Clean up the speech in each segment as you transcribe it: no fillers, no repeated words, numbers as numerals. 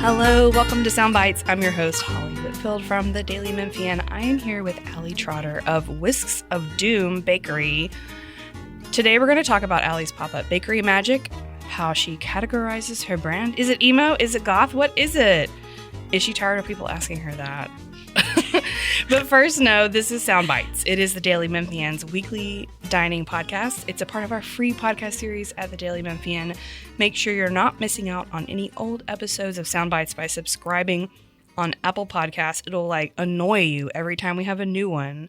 Hello, welcome to Sound Bites. I'm your host, Holly Whitfield from the Daily Memphian. I am here with Allie Trotter of Whisks of Doom Bakery. Today we're going to talk about Allie's pop-up bakery magic, how she categorizes her brand. Is it emo? Is it goth? What is it? Is she tired of people asking her that? But first, no, this is Sound Bites. It is the Daily Memphian's weekly dining podcast. It's a part of our free podcast series at the Daily Memphian. Make sure you're not missing out on any old episodes of Sound Bites by subscribing on Apple Podcasts. It'll annoy you every time we have a new one.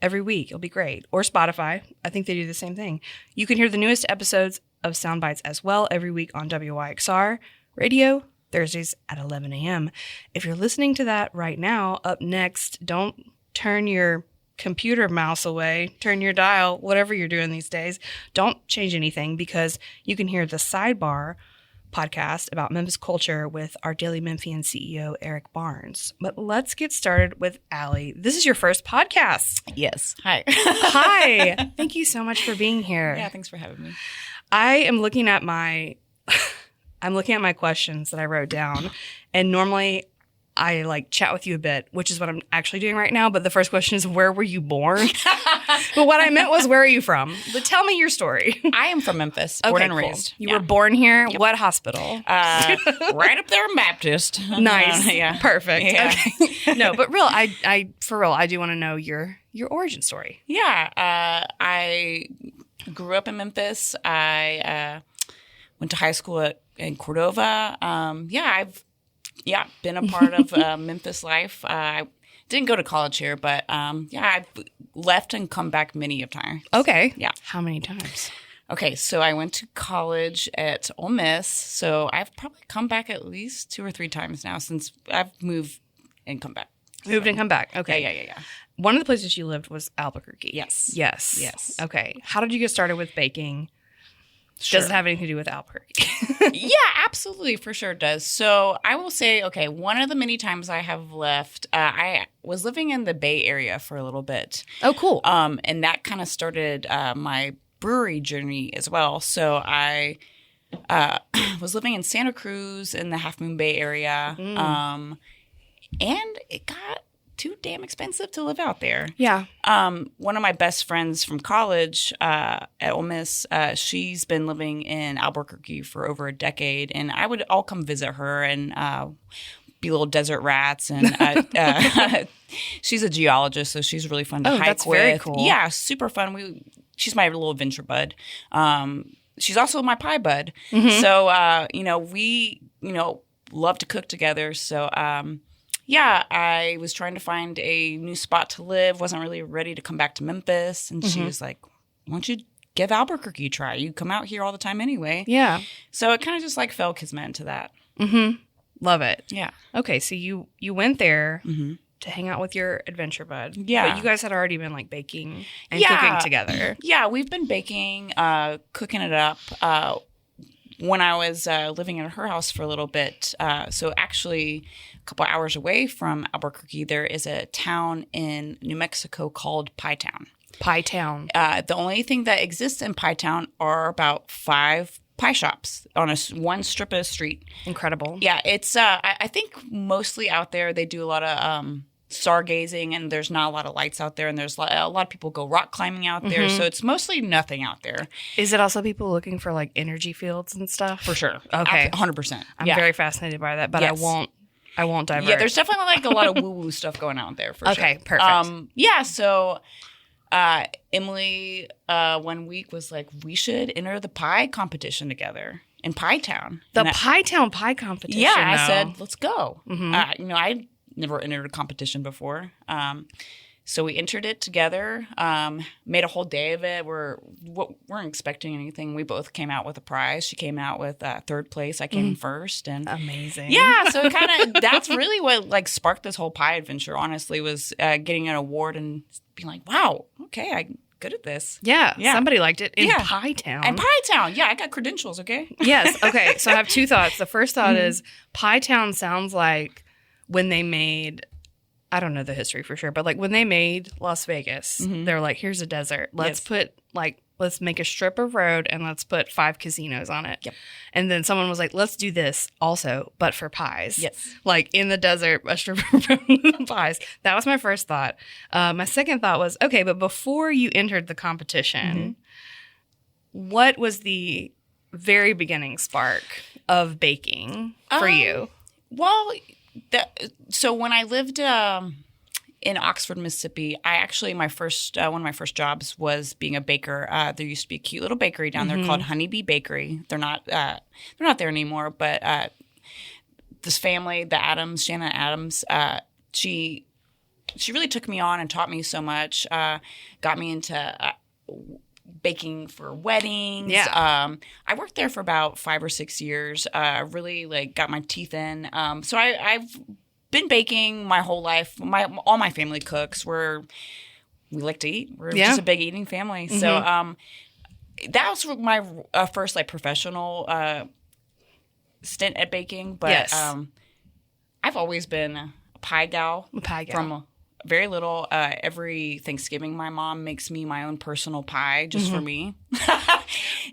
Every week. It'll be great. Or Spotify. I think they do the same thing. You can hear the newest episodes of Sound Bites as well every week on WYXR Radio, Thursdays at 11 a.m. If you're listening to that right now, up next, don't turn your computer mouse away, turn your dial, whatever you're doing these days. Don't change anything because you can hear the Sidebar podcast about Memphis culture with our Daily Memphian CEO, Eric Barnes. But let's get started with Allie. This is your first podcast. Yes. Hi. Hi. Thank you so much for being here. Yeah, thanks for having me. I am looking at my questions that I wrote down, and normally I chat with you a bit, which is what I'm actually doing right now. But the first question is, where were you born? But what I meant was, where are you from? But tell me your story. I am from Memphis, born and raised. You were born here? Yep. What hospital? Right up there in Baptist. Nice. Yeah. Perfect. Yeah. Okay. No, but for real, I do want to know your origin story. Yeah. I grew up in Memphis. I went to high school in Cordova. I've been a part of Memphis life. I didn't go to college here, but I've left and come back many of times. Okay. Yeah. How many times? Okay, so I went to college at Ole Miss, so I've probably come back at least 2 or 3 times now since I've moved and come back. Moved and come back. Okay. Yeah. One of the places you lived was Albuquerque. Yes. Okay. How did you get started with baking? Sure. Does it have anything to do with Albuquerque? Yeah, absolutely. For sure it does. So I will say, okay, one of the many times I have left, I was living in the Bay Area for a little bit. Oh, cool. And that kind of started my brewery journey as well. So I was living in Santa Cruz in the Half Moon Bay area. And it got too damn expensive to live out there. Yeah. One of my best friends from college at Ole Miss, she's been living in Albuquerque for over a decade, and I would all come visit her and be little desert rats. And she's a geologist, so she's really fun to hike that's with. very cool. Yeah, super fun. She's my little adventure bud. She's also my pie bud. Mm-hmm. So we love to cook together. So I was trying to find a new spot to live. Wasn't really ready to come back to Memphis. And she was like, why don't you give Albuquerque a try? You come out here all the time anyway. Yeah. So it kind of just fell kismet into that. Mm-hmm. Love it. Yeah. Okay, so you went there to hang out with your adventure bud. Yeah. But you guys had already been baking and cooking together. Yeah, we've been baking, cooking it up. When I was living in her house for a little bit, so actually a couple hours away from Albuquerque, there is a town in New Mexico called Pie Town. Pie Town. The only thing that exists in Pie Town are about 5 pie shops on one strip of the street. Incredible. Yeah, it's I think mostly out there they do a lot of stargazing, and there's not a lot of lights out there, and there's a lot of people go rock climbing out there, so it's mostly nothing out there. Is it also people looking for energy fields and stuff? For sure. Okay. 100%. I'm very fascinated by that, but Yes. I won't divert. Yeah, there's definitely a lot of woo-woo stuff going on there for sure. Okay, perfect. So Emily one week was like, we should enter the pie competition together in Pie Town. The Pie Town pie competition. Yeah, I said, let's go. Mm-hmm. I never entered a competition before. So we entered it together, made a whole day of it. We weren't expecting anything. We both came out with a prize. She came out with 3rd place. I came in first. And amazing. Yeah, so that's really what sparked this whole pie adventure, honestly, was getting an award and being like, wow, okay, I'm good at this. Yeah, somebody liked it in Pie Town. And Pie Town, yeah, I got credentials, okay? Yes, okay. So I have 2 thoughts. The first thought is Pie Town sounds like when they made, I don't know the history for sure, but when they made Las Vegas, they're like, here's a desert. Let's put let's make a strip of road and let's put 5 casinos on it. Yep. And then someone was like, let's do this also, but for pies. Yes. Like in the desert, a strip of road with pies. That was my first thought. My second thought was, okay, but before you entered the competition, what was the very beginning spark of baking for you? Well, so when I lived in Oxford, Mississippi, I actually one of my first jobs was being a baker. There used to be a cute little bakery down there called Honeybee Bakery. They're not there anymore, but this family, the Adams, Shannon Adams, she really took me on and taught me so much. Got me into baking for weddings. Yeah. I worked there for about 5 or 6 years. I really got my teeth in. So I've been baking my whole life. All my family cooks. We like to eat. We're just a big eating family. So that was my first professional stint at baking. But yes. I've always been a pie gal. From very little. Every Thanksgiving, my mom makes me my own personal pie just for me.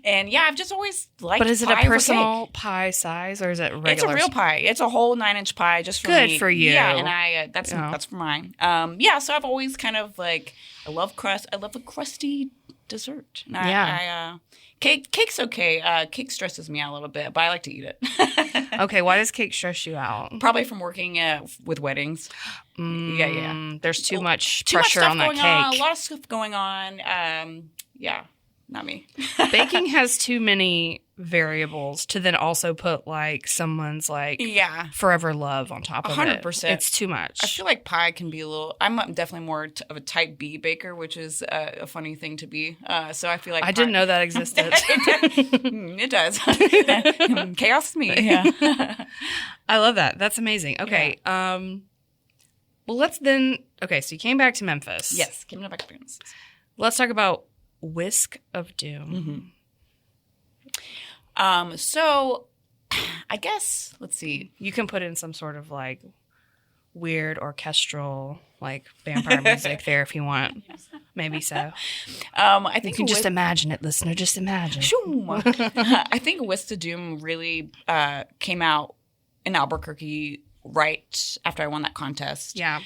And yeah, I've just always liked pie. But is it a personal pie size or is it regular? It's a real pie. It's a whole 9-inch pie just for me. Good for you. Yeah, and that's for mine. So I've always kind of I love crust. I love a crusty dessert. And cake's okay. Cake stresses me out a little bit, but I like to eat it. Okay, why does cake stress you out? Probably from working with weddings. Yeah. There's too much pressure on that cake. A lot of stuff going on. Not me. Baking has too many variables to then also put someone's forever love on top of 100%. It's too much. I feel like pie can be a little. I'm definitely more of a type B baker, which is a funny thing to be. So I feel like I didn't know that existed. It does. Chaos is me. Yeah. I love that. That's amazing. Okay. Yeah. Well, let's then. Okay, so you came back to Memphis. Yes, came back to Memphis. Let's talk about Whisk of Doom. So I guess, let's see. You can put in some sort of weird orchestral vampire music there if you want. Maybe so. I think you can just imagine it, listener. Just imagine. I think Whisk of Doom really came out in Albuquerque right after I won that contest. Yeah.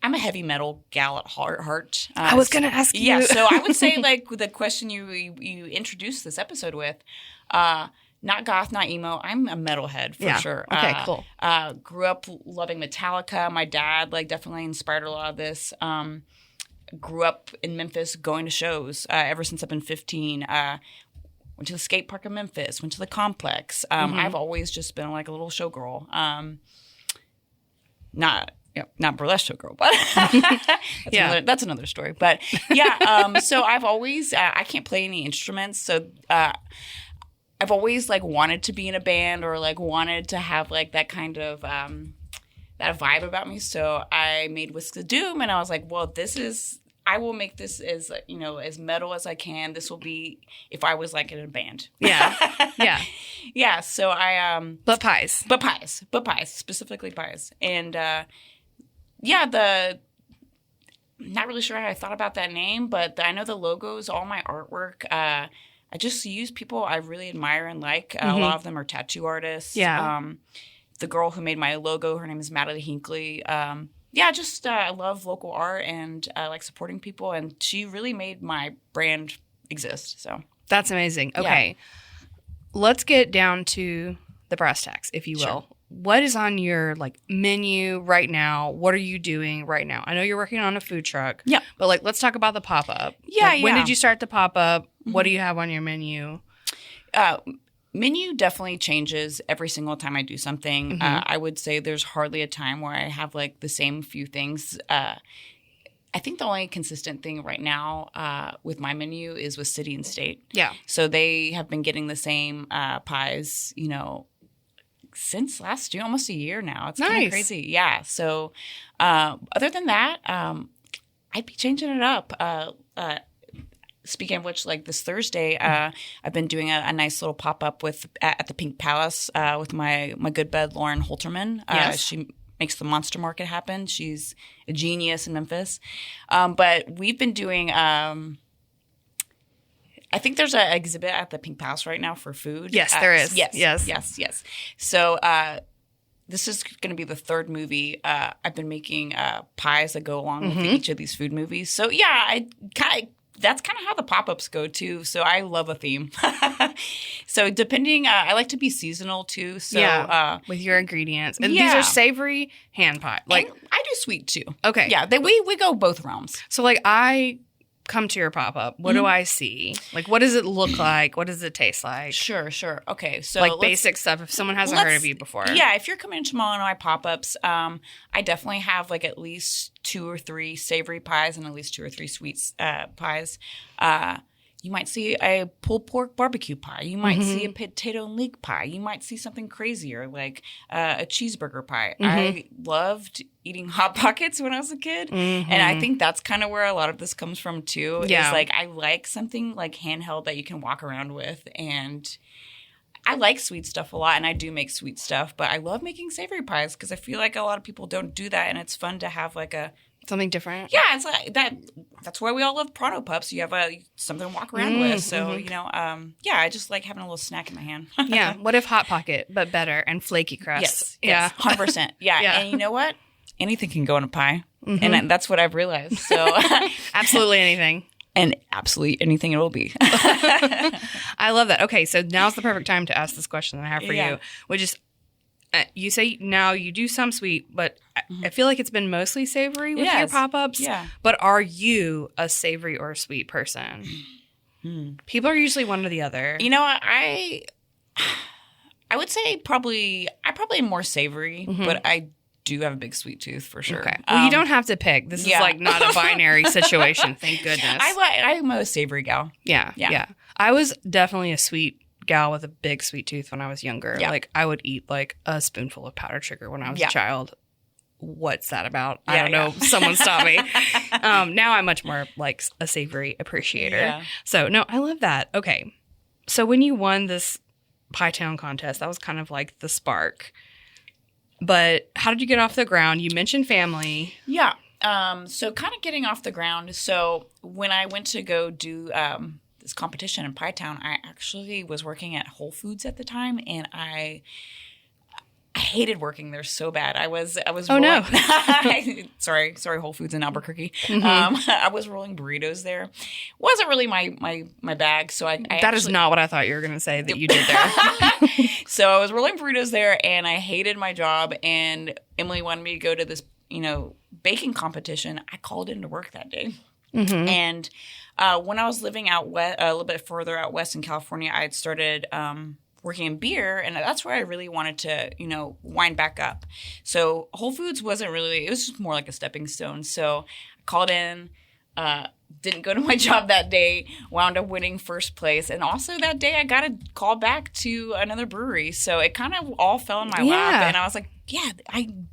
I'm a heavy metal gal at heart. I was going to ask you. Yeah, so I would say the question you introduced this episode with, not goth, not emo. I'm a metalhead for sure. Okay, cool. Grew up loving Metallica. My dad definitely inspired a lot of this. Grew up in Memphis going to shows ever since I've been 15. Went to the skate park in Memphis. Went to the complex. I've always just been a little showgirl. Not burlesque showgirl, but that's another story. But so I've always I can't play any instruments, so I've always wanted to be in a band or wanted to have that kind of that vibe about me. So I made Whisks of Doom, and I was like, well, I will make this as as metal as I can. This will be if I was in a band. Yeah. So I but pies, specifically pies, and not really sure how I thought about that name, but I know the logos, all my artwork. I just use people I really admire and like. A lot of them are tattoo artists. Yeah. The girl who made my logo, her name is Madeline Hinckley. I love local art and I like supporting people, and she really made my brand exist. So that's amazing. Okay, let's get down to the brass tacks, if you will. Sure. What is on your menu right now? What are you doing right now? I know you're working on a food truck. Yeah. But let's talk about the pop-up. When did you start the pop-up? What do you have on your menu? Menu definitely changes every single time I do something. I would say there's hardly a time where I have the same few things. I think the only consistent thing right now with my menu is with City and State. Yeah. So they have been getting the same pies, since last year, almost a year now. It's kind of crazy. Yeah. So other than that, I'd be changing it up. Speaking of which, this Thursday, I've been doing a nice little pop-up at the Pink Palace with my good bud, Lauren Holterman. Yes. She makes the Monster Market happen. She's a genius in Memphis. But we've been doing I think there's an exhibit at the Pink Palace right now for food. Yes, there is. Yes. So this is going to be the third movie. I've been making pies that go along with each of these food movies. So yeah, that's kind of how the pop-ups go too. So I love a theme. So depending, I like to be seasonal too. So with your ingredients, and these are savory hand pie. Like and I do sweet too. Okay, yeah, we go both realms. So like I come to your pop-up, what do I see? Like, what does it look like? What does it taste like? Sure. Okay, so like basic stuff if someone hasn't heard of you before. Yeah, if you're coming to one of my pop-ups, I definitely have like at least 2 or 3 savory pies and at least 2 or 3 sweet pies. You might see a pulled pork barbecue pie. You might see a potato and leek pie. You might see something crazier like a cheeseburger pie. I loved eating Hot Pockets when I was a kid. And I think that's kind of where a lot of this comes from too. Yeah. Is like I like something like handheld that you can walk around with. And I like sweet stuff a lot, and I do make sweet stuff. But I love making savory pies because I feel like a lot of people don't do that. And it's fun to have like something different. Yeah, it's like that. That's why we all love Pronto Pups. You have something to walk around with. So I just like having a little snack in my hand. Yeah. What if Hot Pocket, but better and flaky crust? Yes, 100%. Yeah, and you know what? Anything can go in a pie, and that's what I've realized. So absolutely anything. And absolutely anything it will be. I love that. Okay, so now's the perfect time to ask this question that I have for you, which is. You say now you do some sweet, but I feel like it's been mostly savory with your pop-ups. Yeah. But are you a savory or a sweet person? People are usually one or the other. You know, I would say I probably am more savory, but I do have a big sweet tooth for sure. Okay. Well, you don't have to pick. This is like not a binary situation. Thank goodness. I'm a savory gal. Yeah. I was definitely a sweet gal with a big sweet tooth when I was younger. Yeah. Like I would eat like a spoonful of powdered sugar when I was a child. What's that about? I don't know. Someone stop me. Now I'm much more like a savory appreciator. Yeah. So no, I love that. Okay. So when you won this Pie Town contest, that was kind of like the spark. But how did you get off the ground? You mentioned family. Yeah. So kind of getting off the ground. So when I went to go do this competition in Pie Town, I actually was working at Whole Foods at the time, and I hated working there so bad. I was no. sorry Whole Foods in Albuquerque. I was rolling burritos there. Wasn't really my bag, so I that is not what I thought you were going to say that you did there. So I was rolling burritos there, and I hated my job, and Emily wanted me to go to this baking competition. I called in to work that day. And when I was living out west, a little bit further out west in California, I had started working in beer, and that's where I really wanted to, wind back up. So Whole Foods wasn't really – it was just more like a stepping stone. So I called in, didn't go to my job that day, wound up winning first place. And also that day I got a call back to another brewery. So it kind of all fell in my lap, and I was like, I'm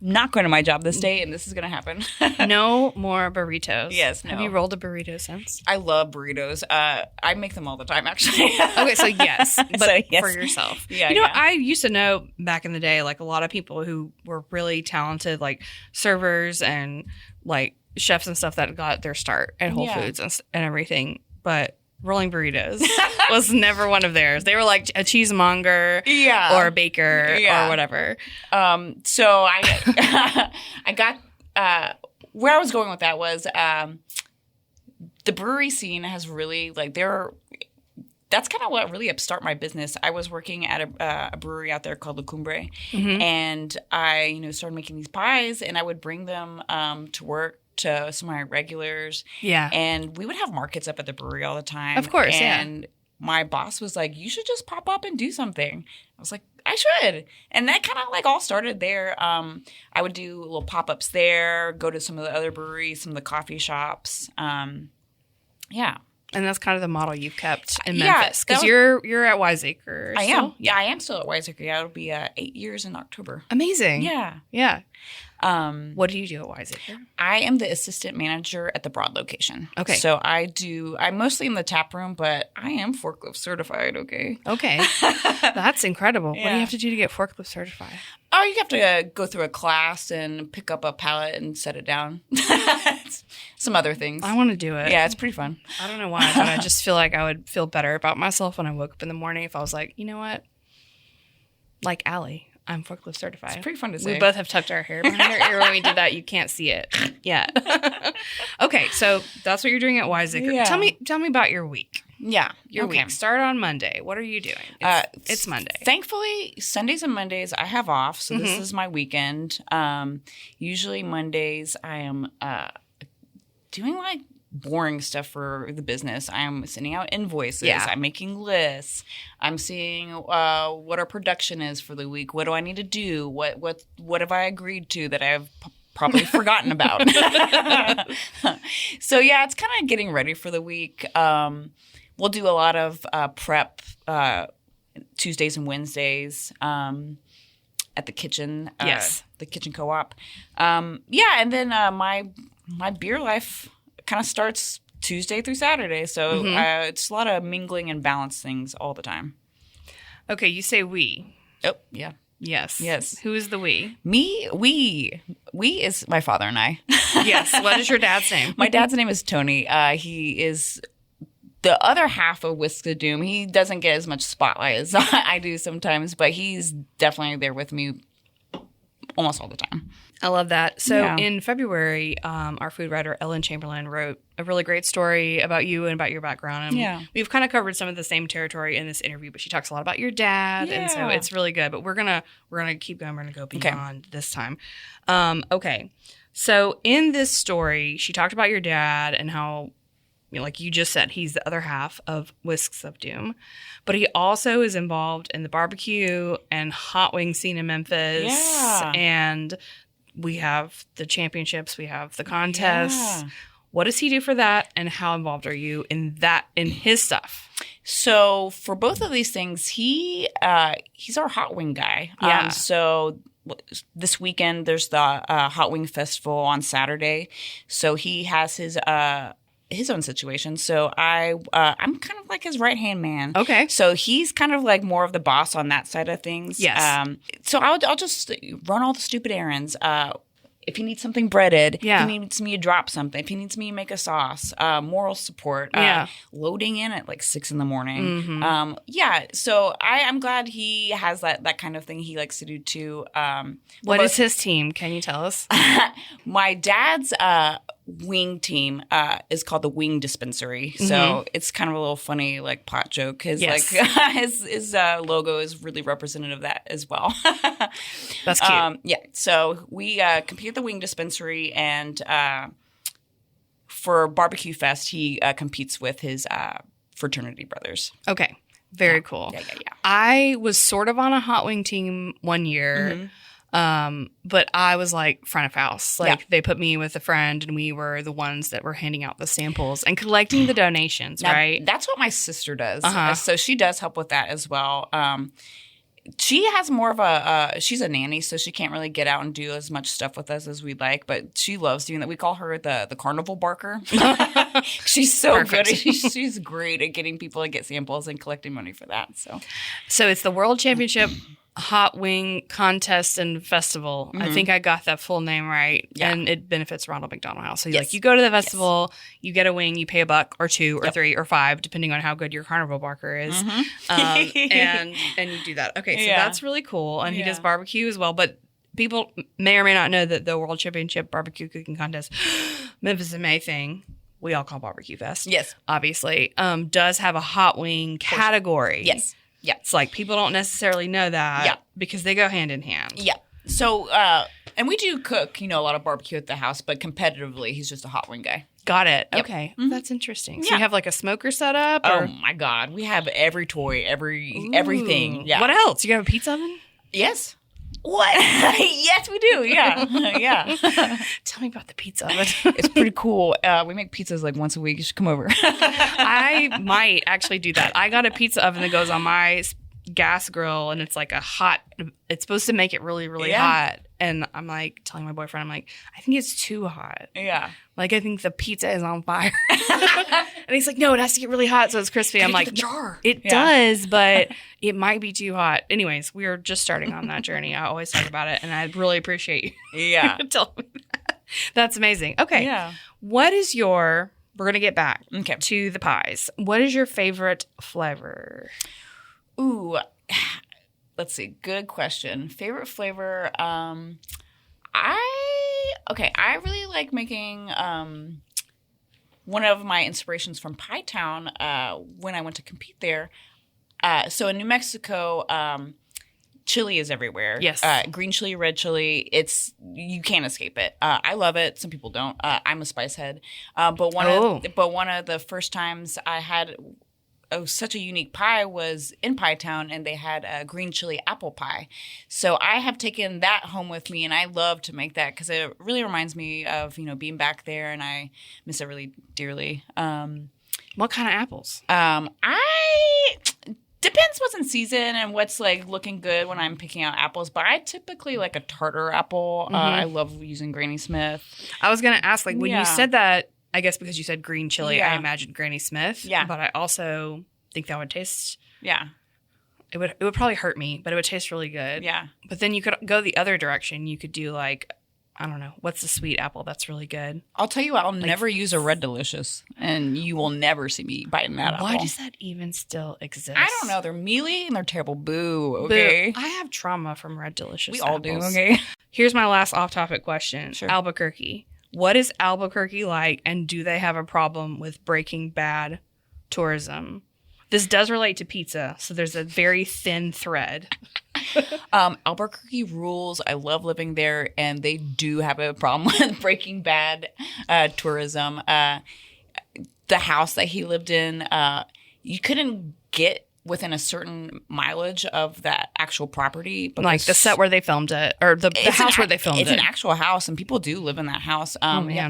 not going to my job this day, and this is going to happen. No more burritos. Yes, no. Have you rolled a burrito since? I love burritos. I make them all the time, actually. Okay, so yes, but yes. for yourself. Yeah, I used to know back in the day, like a lot of people who were really talented, like servers and like chefs and stuff that got their start at Whole Foods and everything, but rolling burritos was never one of theirs. They were like a cheesemonger or a baker or whatever. So I I got where I was going with that was the brewery scene has really that's kind of what really upstart my business. I was working at a brewery out there called La Cumbre, and I started making these pies, and I would bring them to work to some of my regulars. Yeah. And we would have markets up at the brewery all the time. Of course, and my boss was like, you should just pop up and do something. I was like, I should. And that kind of all started there. I would do little pop-ups there, go to some of the other breweries, some of the coffee shops. Yeah. And that's kind of the model you've kept in Memphis. Because you're at Wiseacre. I am. Yeah, I am still at Wiseacre. Yeah, it'll be 8 years in October. Amazing. Yeah. Yeah. What do you do at Wiseacre? I am the assistant manager at the Broad location. Okay. So I mostly in the tap room, but I am forklift certified, okay? Okay. That's incredible. Yeah. What do you have to do to get forklift certified? Oh, you have to go through a class and pick up a pallet and set it down. Some other things. I want to do it. Yeah, it's pretty fun. I don't know why, but I just feel like I would feel better about myself when I woke up in the morning if I was like, you know what? Like Allie, I'm forklift certified. It's pretty fun to say. We both have tucked our hair behind our ear when we did that. You can't see it yet. Okay, so that's what you're doing at Wiseacre. Yeah. Tell me about your week. Yeah. Your week. Start on Monday. What are you doing? It's Monday. Thankfully, Sundays and Mondays I have off, so this is my weekend. Usually Mondays I am doing like boring stuff for the business. I'm sending out invoices. Yeah. I'm making lists. I'm seeing what our production is for the week. What do I need to do? What have I agreed to that I've probably forgotten about? So yeah, it's kind of getting ready for the week. We'll do a lot of prep Tuesdays and Wednesdays at the kitchen. Yes. The kitchen co-op. Yeah, and then my beer life kind of starts Tuesday through Saturday. So it's a lot of mingling and balance things all the time. Okay, you say we. Oh, yeah. Yes. Yes. Who is the we? Me, we is my father and I. Yes. What is your dad's name? My dad's name is Tony. He is the other half of Whisk of Doom. He doesn't get as much spotlight as I do sometimes, but he's definitely there with me almost all the time. I love that. So Yeah. in February, our food writer Ellen Chamberlain wrote a really great story about you and about your background. And Yeah. we've kind of covered some of the same territory in this interview, but she talks a lot about your dad, and so Yeah. it's really good. But we're gonna keep going. We're gonna go beyond this time. Okay. So in this story, she talked about your dad and how, you know, like you just said, he's the other half of Whisks of Doom, but he also is involved in the barbecue and hot wing scene in Memphis. Yeah. And we have the championships, we have the contests. Yeah. What does he do for that, and how involved are you in his stuff? So for both of these things, he's our hot wing guy. Yeah. So this weekend there's the hot wing festival on Saturday. So he has his own situation. So I'm kind of like his right hand man. Okay. So he's kind of like more of the boss on that side of things. Yes. So I'll just run all the stupid errands. If he needs something breaded, Yeah. if he needs me to drop something, if he needs me to make a sauce, moral support, Yeah. loading in at like 6 a.m. Yeah. So I'm glad he has that kind of thing he likes to do too. What is his team? Can you tell us? My dad's wing team is called the Wing Dispensary. So it's kind of a little funny like pot joke. His Yes. like his logo is really representative of that as well. That's cute. Yeah. So we compete at the Wing Dispensary, and for Barbecue Fest, he competes with his fraternity brothers. Okay. Very cool. Yeah. I was sort of on a hot wing team one year. But I was like front of house. Like they put me with a friend, and we were the ones that were handing out the samples and collecting the donations, Now, right? That's what my sister does. Uh-huh. So she does help with that as well. She has more of she's a nanny, so she can't really get out and do as much stuff with us as we'd like, but she loves doing that. We call her the carnival barker. She's so Perfect. good. She's great at getting people to get samples and collecting money for that. So it's the World Championship Hot Wing Contest and Festival. I think I got that full name right. Yeah. And it benefits Ronald McDonald House. So Yes. you go to the festival, you get a wing, you pay $1 or $2 or $3 or $5, depending on how good your carnival barker is. And you do that. Okay, so Yeah. that's really cool. And he does Yeah. barbecue as well. But people may or may not know that the World Championship Barbecue Cooking Contest, Memphis in May thing, we all call Barbecue Fest. Yes. Obviously, does have a hot wing category. Yes. Yeah. It's like people don't necessarily know that Yeah. because they go hand in hand. Yeah. So, and we do cook, a lot of barbecue at the house, but competitively, he's just a hot wing guy. Got it. Yep. Okay. That's interesting. So Yeah. you have like a smoker set up? Oh Or? my God. We have every toy, everything. Ooh. Yeah. What else? You have a pizza oven? Yes. What? Yes, we do. Yeah. Yeah. Tell me about the pizza oven. It's pretty cool. We make pizzas like once a week. You should come over. I might actually do that. I got a pizza oven that goes on my gas grill, and it's like it's supposed to make it really, really hot. And I'm like telling my boyfriend, I'm like, I think it's too hot. Yeah. Like, I think the pizza is on fire. And he's like, no, it has to get really hot so it's crispy. I'm like, the jar. It does, but it might be too hot. Anyways, we are just starting on that journey. I always talk about it, and I really appreciate you telling me that. That's amazing. Okay. Yeah. What is we're going to get back Okay. to the pies. What is your favorite flavor? Ooh, let's see. Good question. Favorite flavor? I really like making one of my inspirations from Pie Town when I went to compete there. So in New Mexico, chili is everywhere. Yes. Green chili, red chili. You can't escape it. I love it. Some people don't. I'm a spice head. But one of the first times I had such a unique pie was in Pie Town, and they had a green chili apple pie. So I have taken that home with me, and I love to make that because it really reminds me of being back there, and I miss it really dearly. What kind of apples? Depends what's in season and what's like looking good when I'm picking out apples, but I typically like a tartar apple. I love using Granny Smith. I was going to ask, like, when you said that, I guess because you said green chili, I imagined Granny Smith. Yeah. But I also think that would taste. Yeah. It would probably hurt me, but it would taste really good. Yeah. But then you could go the other direction. You could do like, I don't know, what's the sweet apple that's really good? I'll tell you what, I'll never use a Red Delicious, and you will never see me biting that apple. Why does that even still exist? I don't know. They're mealy and they're terrible. Boo. Okay. Boo. I have trauma from Red Delicious. We all do. Okay. Here's my last off-topic question. Sure. Albuquerque. What is Albuquerque like, and do they have a problem with Breaking Bad tourism? This does relate to pizza, so there's a very thin thread. Albuquerque rules. I love living there, and they do have a problem with Breaking Bad tourism. The house that he lived in, you couldn't get within a certain mileage of that actual property. Like the set where they filmed it, or the house where they filmed it. It's an actual house, and people do live in that house.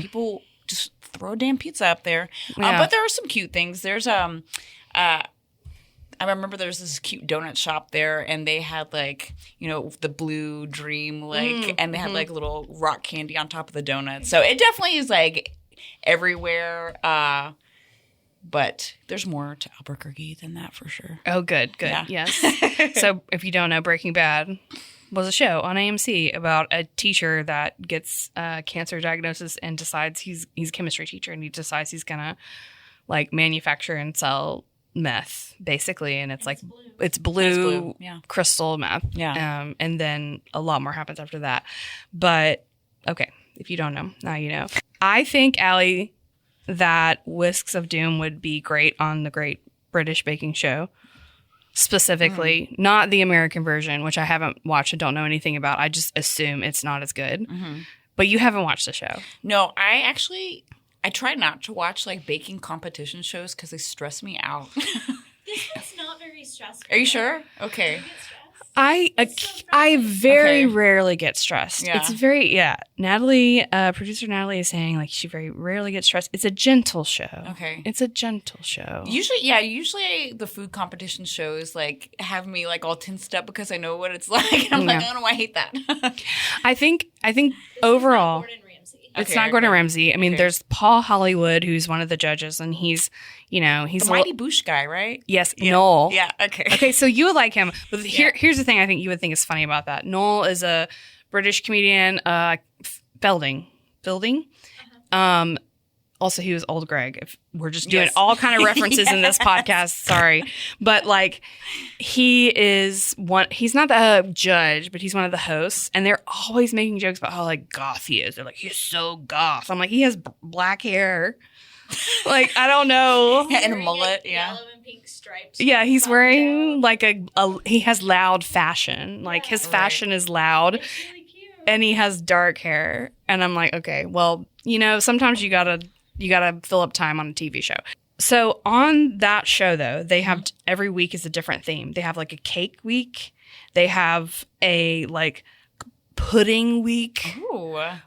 People just throw a damn pizza up there. But there are some cute things. There's I remember there was this cute donut shop there, and they had like, the blue dream, and they had like little rock candy on top of the donut. So it definitely is like everywhere. But there's more to Albuquerque than that for sure. Oh, good. Yeah. Yes. So if you don't know, Breaking Bad was a show on AMC about a teacher that gets cancer diagnosis and decides he's a chemistry teacher, and he decides he's going to like manufacture and sell meth, basically. And it's blue crystal meth. Yeah. And then a lot more happens after that. But okay, if you don't know, now you know. I think, Allie, that Whisks of Doom would be great on the Great British Baking Show. Specifically, not the American version, which I haven't watched and don't know anything about. I just assume it's not as good. Mm-hmm. But you haven't watched the show. No, I try not to watch like baking competition shows because they stress me out. This one's not very stressful. Are you sure? Okay. I very rarely get stressed. Yeah. It's very, Natalie, producer Natalie is saying like she very rarely gets stressed. It's a gentle show. Okay. It's a gentle show. Usually the food competition shows like have me like all tensed up because I know what it's like. And I'm like, I don't know why I hate that. I think overall. It's not Gordon Ramsay. I mean, there's Paul Hollywood, who's one of the judges, and he's the Mighty Boosh guy, right? Yes, yeah. Noel. Yeah, okay. Okay, so you would like him. But here's the thing I think you would think is funny about that. Noel is a British comedian, Belding. Also, he was Old Greg. If we're just doing all kind of references in this podcast, sorry. But like, he's not the judge, but he's one of the hosts. And they're always making jokes about how like goth he is. They're like, he's so goth. I'm like, he has black hair. Like, I don't know. And a mullet, yellow and pink stripes. Yeah, he's wearing like he has loud fashion. Like his fashion is loud. It's really cute. And he has dark hair. And I'm like, okay, well, sometimes you gotta fill up time on a TV show. So on that show, though, they have every week is a different theme. They have like a cake week. They have a like pudding week,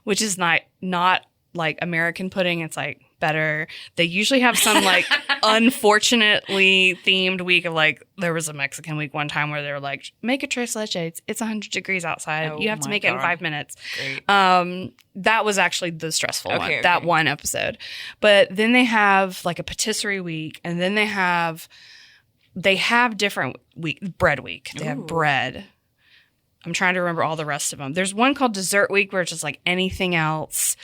which is not like American pudding. It's like better. They usually have some like unfortunately themed week of like, there was a Mexican week one time where they were like, make a tres leches. It's 100 degrees outside. Oh you have to make it in 5 minutes. Great. That was actually the stressful one, that one episode. But then they have like a patisserie week, and then they have different bread week. They have bread. I'm trying to remember all the rest of them. There's one called dessert week where it's just like anything else.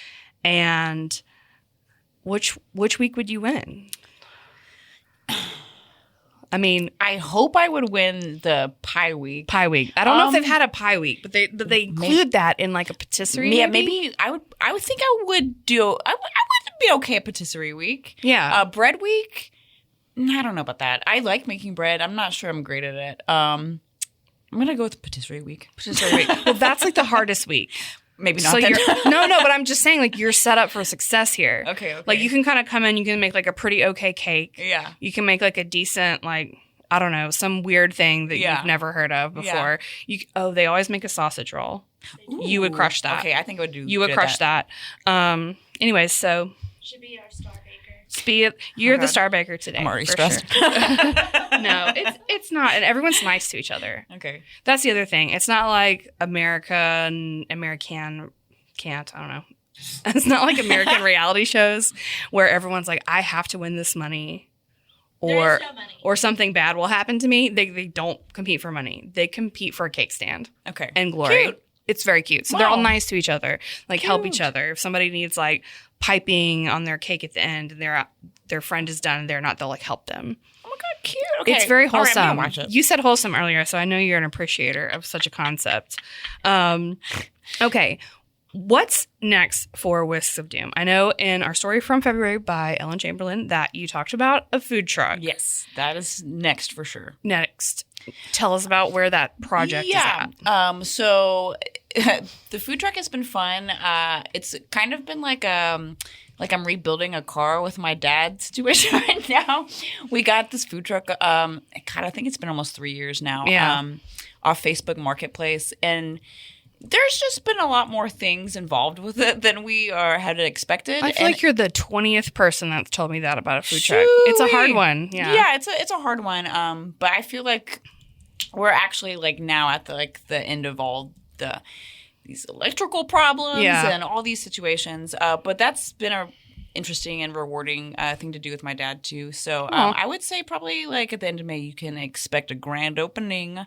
And which week would you win? I mean, I hope I would win the pie week. Pie week. I don't know if they've had a pie week, but they include that in like a patisserie. Yeah, maybe I would think I would do. I would be okay at patisserie week. Yeah, bread week. I don't know about that. I like making bread. I'm not sure I'm great at it. I'm gonna go with patisserie week. Well, that's like the hardest week. Maybe not. So then. no, but I'm just saying, like, you're set up for success here. Okay. Like, you can kind of come in, you can make like a pretty okay cake. Yeah. You can make like a decent, like, I don't know, some weird thing that you've never heard of before. Yeah. They always make a sausage roll. Ooh. You would crush that. Okay, I think I would do. You would crush that. Anyways, so should be our star baker. You're the star baker today. I'm already stressed. Sure. No, it's not, and everyone's nice to each other. Okay, that's the other thing. It's not like American can't. I don't know. It's not like American reality shows where everyone's like, I have to win this money, or no money. Or something bad will happen to me. They don't compete for money. They compete for a cake stand. Okay, and glory. Cute. It's very cute. So they're all nice to each other, like help each other. If somebody needs like piping on their cake at the end and their friend is done and they're not, they'll like help them. Oh my God, cute. Okay. It's very wholesome. All right, I'm gonna watch it. You said wholesome earlier, so I know you're an appreciator of such a concept. Okay. What's next for Whisks of Doom? I know in our story from February by Ellen Chamberlain that you talked about a food truck. Yes, that is next for sure. Next. Tell us about where that project is at. So the food truck has been fun. It's kind of been like I'm rebuilding a car with my dad situation right now. We got this food truck. God, I think it's been almost 3 years now. Yeah. Off Facebook Marketplace, and there's just been a lot more things involved with it than we had expected. I feel like you're the 20th person that's told me that about a food truck. It's a hard one. Yeah, it's a hard one. But I feel like we're actually like now at the end of all these electrical problems and all these situations. But that's been a interesting and rewarding thing to do with my dad too. So I would say probably like at the end of May you can expect a grand opening,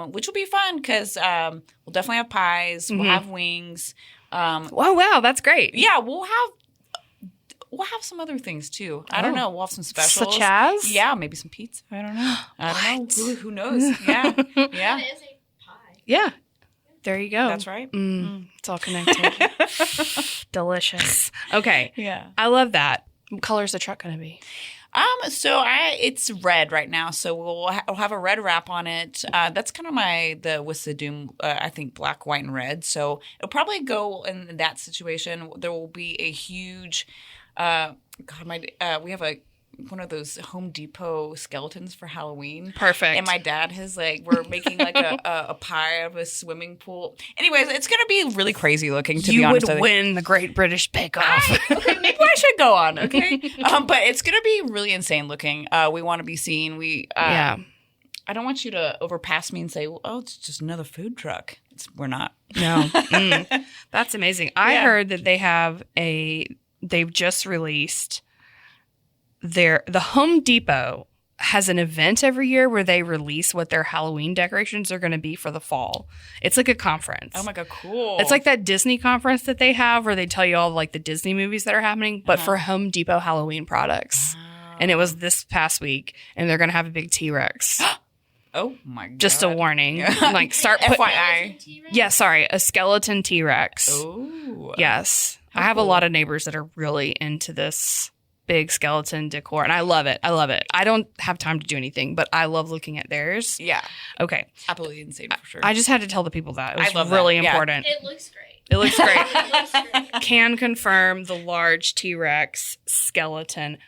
which will be fun because we'll definitely have pies, we'll have wings. Oh wow, that's great. Yeah, we'll have some other things too. I don't know. We'll have some specials. Such as? Yeah, maybe some pizza. I don't know. I don't know. Who knows? Yeah. Yeah. That is a pie. Yeah. There you go. That's right. It's all connected. Delicious. Okay. Yeah. I love that. What color is the truck going to be? It's red right now, so we'll have a red wrap on it. That's kind of the Whisks of Doom, I think black, white, and red. So it'll probably go in that situation. There will be a huge, we have one of those Home Depot skeletons for Halloween. Perfect. And my dad we're making like a pie of a swimming pool. Anyways, it's going to be really crazy looking, to be honest. You would win the Great British Bake Off. Okay, maybe I should go on, okay? But it's going to be really insane looking. We want to be seen. I don't want you to overpass me and say, well, oh, it's just another food truck. We're not. No. That's amazing. I heard that they've just released the Home Depot has an event every year where they release what their Halloween decorations are going to be for the fall. It's like a conference. Oh my God, cool. It's like that Disney conference that they have where they tell you all like the Disney movies that are happening, but for Home Depot Halloween products. And it was this past week, and they're going to have a big T-Rex. Oh my God. Just a warning. Like start FYI. Yeah, sorry, a skeleton T-Rex. Oh. Yes. I have a lot of neighbors that are really into this big skeleton decor, and I love it. I don't have time to do anything, but I love looking at theirs. Yeah. Okay. Absolutely insane for sure. I just had to tell the people that. It was that. really Yeah. important. It looks great. It looks great. It looks great. Can confirm the large T-Rex skeleton.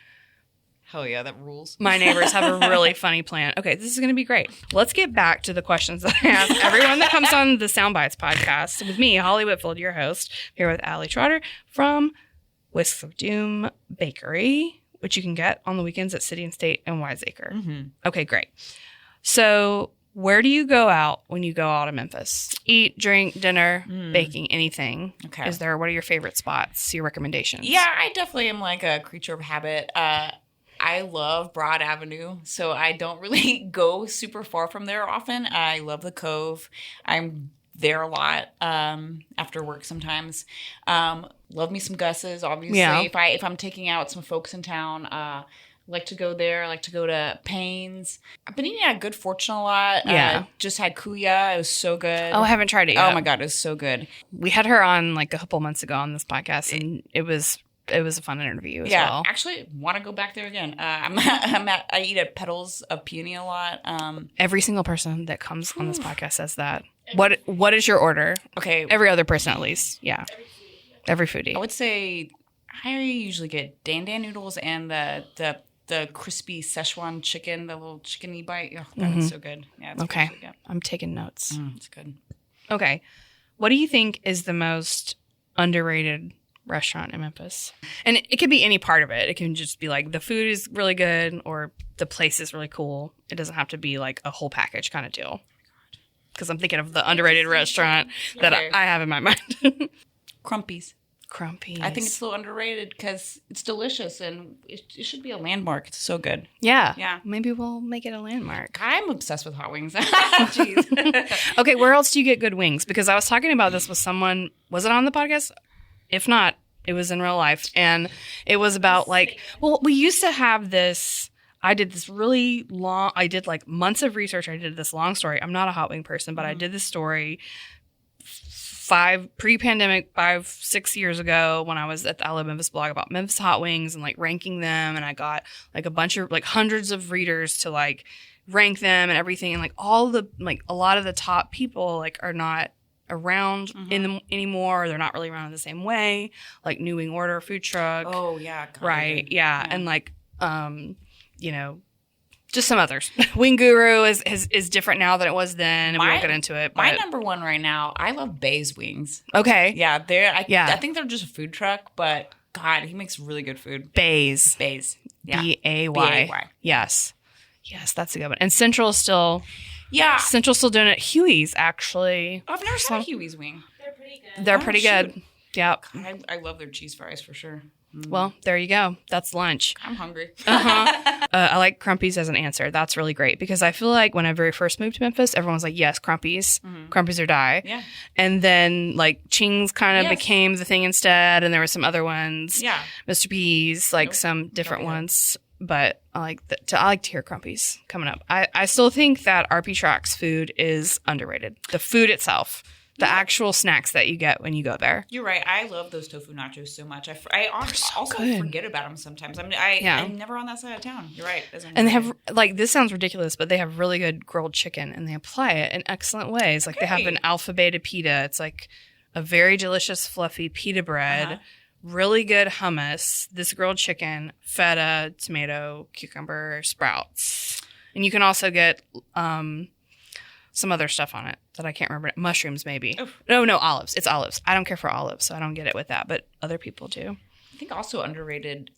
Hell yeah, that rules. My neighbors have a really funny plan. Okay, this is going to be great. Let's get back to the questions that I ask everyone that comes on the Soundbites podcast with me, Holly Whitfield, your host, here with Allie Trotter from Whisks of Doom Bakery, which you can get on the weekends at City and State and Wiseacre. Okay, great. So where do you go out when you go out of Memphis? Eat, drink, dinner, baking, anything. Okay. What are your favorite spots, your recommendations? Yeah, I definitely am like a creature of habit. I love Broad Avenue, so I don't really go super far from there often. I love the Cove. I'm there a lot after work sometimes. Love me some Gus's, obviously. Yeah. If I'm taking out some folks in town, like to go there. I like to go to Payne's. I've been eating at Good Fortune a lot. Yeah. Just had Kuya. It was so good. Oh, I haven't tried it yet. Oh my God, it was so good. We had her on like a couple months ago on this podcast, and it was a fun interview as well. Actually, want to go back there again. I eat at Petals of Peony a lot. Every single person that comes on this podcast says that. What is your order? Okay, Every other person at least. Yeah. Every foodie. I would say I usually get Dan noodles and the crispy Szechuan chicken, the little chickeny bite. Oh, that is so good. Yeah. It's Okay. good. I'm taking notes. It's good. Okay. What do you think is the most underrated restaurant in Memphis? And it could be any part of it. It can just be like the food is really good or the place is really cool. It doesn't have to be like a whole package kind of deal. Because I'm thinking of the underrated restaurant that I have in my mind. Crumpy's. Crumpy's. I think it's a little underrated because it's delicious and it should be a landmark. It's so good. Yeah. Yeah. Maybe we'll make it a landmark. I'm obsessed with hot wings. Jeez. Okay, where else do you get good wings? Because I was talking about this with someone. Was it on the podcast? If not, it was in real life. And it was about like, well, we used to have this. I did this really long, I did like months of research. I did this long story. I'm not a hot wing person, but I did this story pre-pandemic, 5-6 years ago when I was at the I Love Memphis blog about Memphis hot wings and like ranking them. And I got like a bunch of like hundreds of readers to like rank them and everything. And like a lot of the top people like are not around anymore. Or they're not really around in the same way. Like New Wing Order food truck. Oh yeah. Right. Yeah. And like, just some others. Wing Guru is different now than it was then, and we won't get into it. But. My number one right now, I love Bay's wings. Okay. Yeah, I think they're just a food truck, but God, he makes really good food. Bay's. Yeah. Bay. B-A-Y. Yes, that's a good one. And Central's still doing it. Huey's actually. I've never had a Huey's wing. They're pretty good. They're pretty good. Yep. I love their cheese fries for sure. Well, there you go. That's lunch. I'm hungry. I like Crumpy's as an answer. That's really great because I feel like when I very first moved to Memphis, everyone was like, yes, Crumpy's. Crumpy's or die. Yeah. And then like Ching's kind of became the thing instead. And there were some other ones. Yeah. Mr. P's, like some different ones. But I like to hear Crumpy's coming up. I still think that RP Track's food is underrated. The food itself. The actual snacks that you get when you go there. You're right. I love those tofu nachos so much. I also good. forget about them sometimes. I'm never on that side of town. You're right. And they have, like, this sounds ridiculous, but they have really good grilled chicken, and they apply it in excellent ways. Like, they have an alpha beta pita. It's, like, a very delicious, fluffy pita bread, really good hummus, this grilled chicken, feta, tomato, cucumber, sprouts. And you can also get some other stuff on it that I can't remember. Mushrooms, maybe. Oof. No, olives. It's olives. I don't care for olives, so I don't get it with that, but other people do. I think also underrated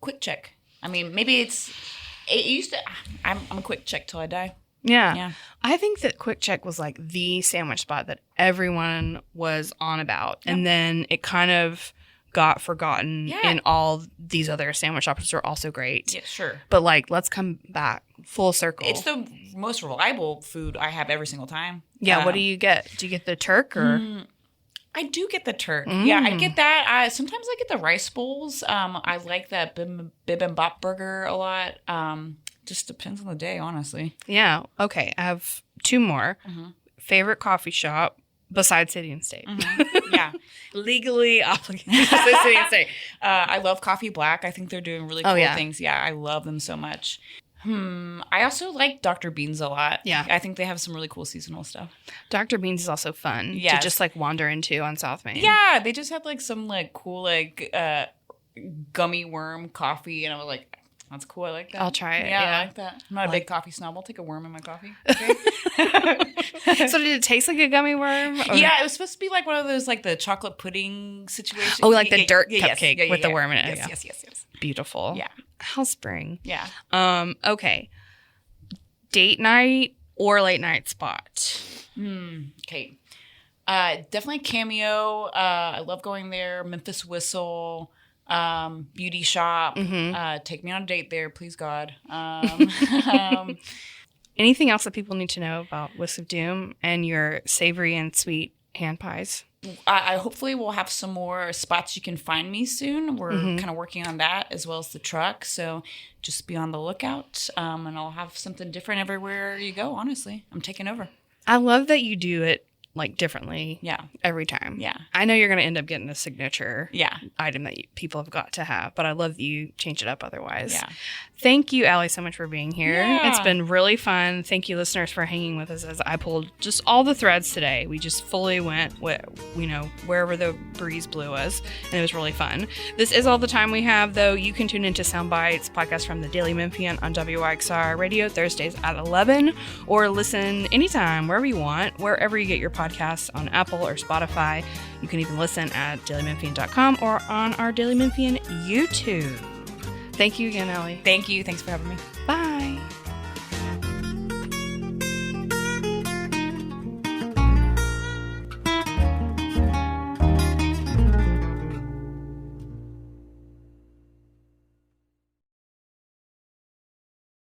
Quick Check. I mean, maybe it used to. I'm a Quick Check till I die. Yeah. I think that Quick Check was like the sandwich spot that everyone was on about, and then it kind of got forgotten in all these other sandwich shops, which are also great. Yeah, sure. But like, let's come back full circle. It's the most reliable food I have every single time. Yeah. What do you get? Do you get the turk or? I do get the turk. Yeah, I get that. Sometimes I get the rice bowls. I like that bibimbap burger a lot. Just depends on the day, honestly. Yeah. Okay. I have two more. Favorite coffee shop besides City and State. Yeah. Legally obligated to say City and State. I love Coffee Black. I think they're doing really cool things. Yeah, I love them so much. I also like Dr. Beans a lot. Yeah. I think they have some really cool seasonal stuff. Dr. Beans is also fun to just like wander into on South Main. Yeah, they just had like some like cool like gummy worm coffee, and I was like, That's cool. I like that. I'll try it. Yeah, Yeah. I like that. I'm not a big coffee snob. I'll take a worm in my coffee. Okay? So did it taste like a gummy worm? Or- Yeah, it was supposed to be like one of those like the chocolate pudding situations. Oh, like the dirt yes, cupcake with the worm in it. Yes, Yeah. yes. Beautiful. Yeah. How spring. Yeah. Okay. Date night or late night spot? Okay. Definitely Cameo. I love going there. Memphis Whistle. Beauty shop. Take me on a date there, please God. Anything else that people need to know about Whisk of Doom and your savory and sweet hand pies? I hopefully will have some more spots you can find me soon. We're kind of working on that as well as the truck. So just be on the lookout. And I'll have something different everywhere you go, honestly. I'm taking over. I love that you do it like differently. Yeah. Every time. Yeah. I know you're going to end up getting a signature Yeah. item that people have got to have, but I love that you change it up otherwise. Yeah. Thank you, Allie, so much for being here. Yeah. It's been really fun. Thank you, listeners, for hanging with us as I pulled just all the threads today. We just fully went, wherever the breeze blew us, and it was really fun. This is all the time we have, though. You can tune into Sound Bites, podcast from the Daily Memphian on WYXR Radio Thursdays at 11, or listen anytime, wherever you want, wherever you get your podcasts on Apple or Spotify. You can even listen at dailymemphian.com or on our Daily Memphian YouTube. Thank you again, Allie. Thank you. Thanks for having me. Bye.